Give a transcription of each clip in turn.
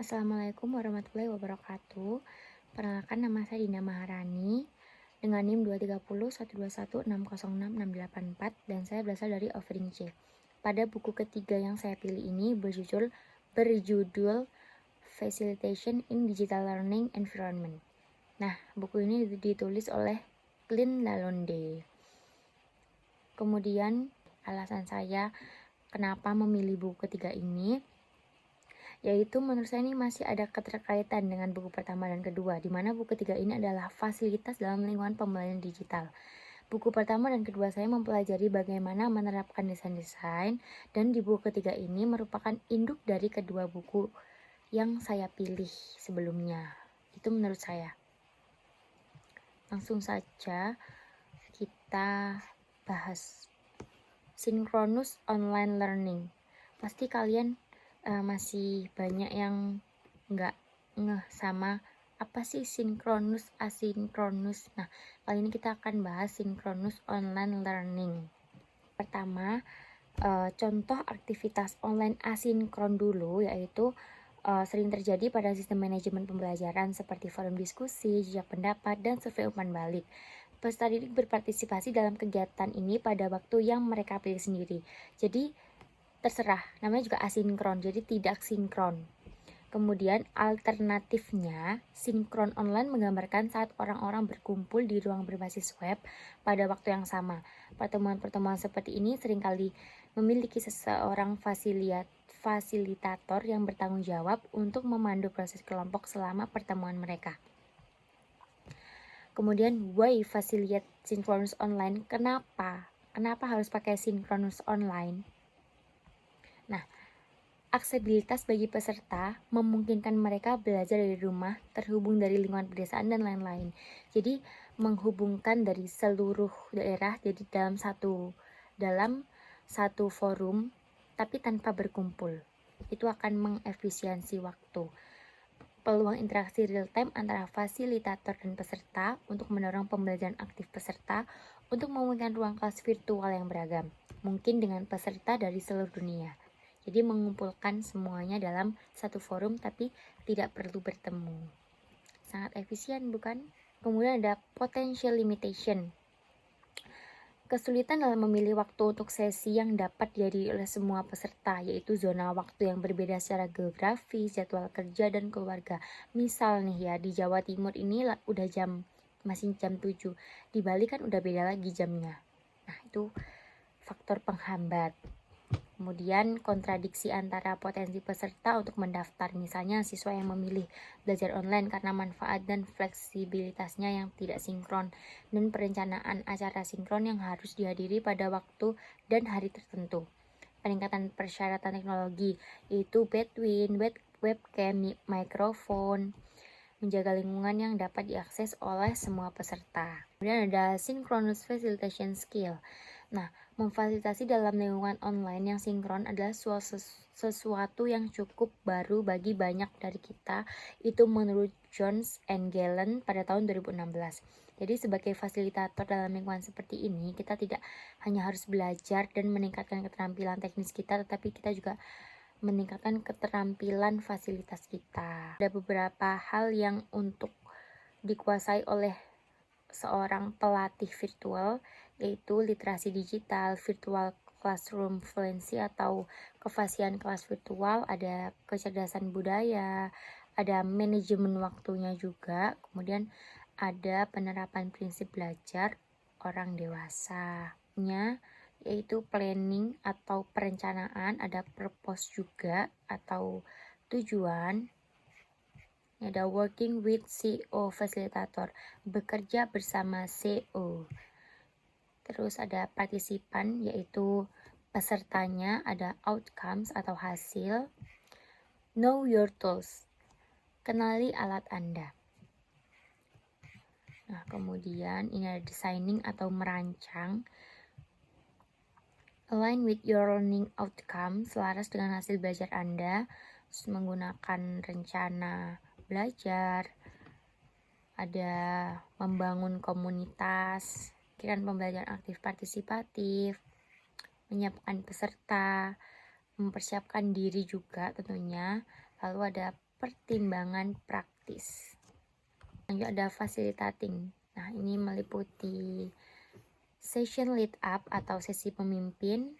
Assalamualaikum warahmatullahi wabarakatuh. Perkenalkan, nama saya Dinda Maharani dengan NIM 2301216066684 dan saya berasal dari Offering C. Pada buku ketiga yang saya pilih ini berjudul Facilitation in Digital Learning Environment. Nah, buku ini ditulis oleh Clint Lalonde. Kemudian alasan saya kenapa memilih buku ketiga ini, yaitu menurut saya ini masih ada keterkaitan dengan buku pertama dan kedua, di mana buku ketiga ini adalah fasilitas dalam lingkungan pembelajaran digital. Buku pertama dan kedua saya mempelajari bagaimana menerapkan desain-desain, dan di buku ketiga ini merupakan induk dari kedua buku yang saya pilih sebelumnya. Itu menurut saya. Langsung saja kita bahas Synchronous Online Learning. Pasti kalian masih banyak yang nggak ngeh sama apa sih sinkronus asinkronus. Nah, kali ini kita akan bahas Synchronous Online Learning. Pertama, contoh aktivitas online asinkron dulu, yaitu sering terjadi pada sistem manajemen pembelajaran seperti forum diskusi, jejak pendapat, dan survei umpan balik. Peserta didik berpartisipasi dalam kegiatan ini pada waktu yang mereka pilih sendiri. Jadi terserah, namanya juga asinkron, jadi tidak sinkron. Kemudian alternatifnya, sinkron online menggambarkan saat orang-orang berkumpul di ruang berbasis web pada waktu yang sama. Pertemuan-pertemuan seperti ini seringkali memiliki seseorang fasilitator yang bertanggung jawab untuk memandu proses kelompok selama pertemuan mereka. Kemudian, why facilitate synchronous online? Kenapa harus pakai synchronous online? Nah, aksesibilitas bagi peserta memungkinkan mereka belajar dari rumah, terhubung dari lingkungan pedesaan dan lain-lain. Jadi menghubungkan dari seluruh daerah, jadi dalam satu forum tapi tanpa berkumpul. Itu akan mengefisiensi waktu. Peluang interaksi real time antara fasilitator dan peserta untuk mendorong pembelajaran aktif peserta untuk memungkinkan ruang kelas virtual yang beragam, mungkin dengan peserta dari seluruh dunia. Jadi mengumpulkan semuanya dalam satu forum tapi tidak perlu bertemu. Sangat efisien, bukan? Kemudian ada potential limitation. Kesulitan dalam memilih waktu untuk sesi yang dapat dihadiri oleh semua peserta, yaitu zona waktu yang berbeda secara geografis, jadwal kerja, dan keluarga. Misal nih ya, di Jawa Timur ini udah masih jam 7, di Bali kan udah beda lagi jamnya. Nah, itu faktor penghambat. Kemudian kontradiksi antara potensi peserta untuk mendaftar, misalnya siswa yang memilih belajar online karena manfaat dan fleksibilitasnya yang tidak sinkron, dan perencanaan acara sinkron yang harus dihadiri pada waktu dan hari tertentu. Peningkatan persyaratan teknologi, yaitu bandwidth, webcam, mikrofon, menjaga lingkungan yang dapat diakses oleh semua peserta. Kemudian ada synchronous facilitation skill. Nah, memfasilitasi dalam lingkungan online yang sinkron adalah sesuatu yang cukup baru bagi banyak dari kita, itu menurut Jones and Gallen pada tahun 2016. Jadi sebagai fasilitator dalam lingkungan seperti ini, kita tidak hanya harus belajar dan meningkatkan keterampilan teknis kita, tetapi kita juga meningkatkan keterampilan fasilitas kita. Ada beberapa hal yang untuk dikuasai oleh seorang pelatih virtual, yaitu literasi digital, virtual classroom fluency atau kefasihan kelas virtual, ada kecerdasan budaya, ada manajemen waktunya juga, kemudian ada penerapan prinsip belajar orang dewasanya, yaitu planning atau perencanaan, ada purpose juga atau tujuan. Ada working with CO facilitator, bekerja bersama CO. Terus ada partisipan, yaitu pesertanya, ada outcomes atau hasil. Know your tools, kenali alat Anda. Nah, kemudian ini ada designing atau merancang. Align with your learning outcome, selaras dengan hasil belajar Anda, menggunakan rencana belajar, ada membangun komunitas, pikiran pembelajaran aktif partisipatif, menyiapkan peserta, mempersiapkan diri juga tentunya, lalu ada pertimbangan praktis. Lanjut ada facilitating. Nah, ini meliputi session lead up atau sesi pemimpin.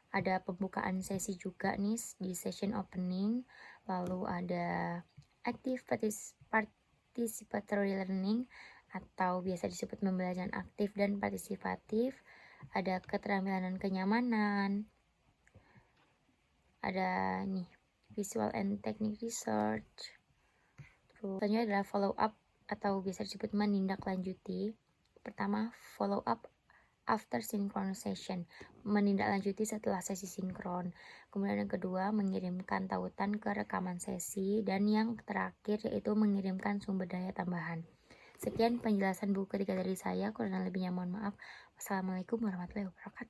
Ada pembukaan sesi juga nih di session opening. Lalu ada active participatory learning atau biasa disebut pembelajaran aktif dan partisipatif. Ada keterampilan dan kenyamanan. Ada nih visual and technique research. Terus selanjutnya adalah follow up atau biasa disebut menindaklanjuti. Pertama, follow up after synchronization, menindaklanjuti setelah sesi sinkron. Kemudian yang kedua, mengirimkan tautan ke rekaman sesi. Dan yang terakhir yaitu mengirimkan sumber daya tambahan. Sekian penjelasan buku ketiga dari saya, kurang lebihnya mohon maaf. Wassalamualaikum warahmatullahi wabarakatuh.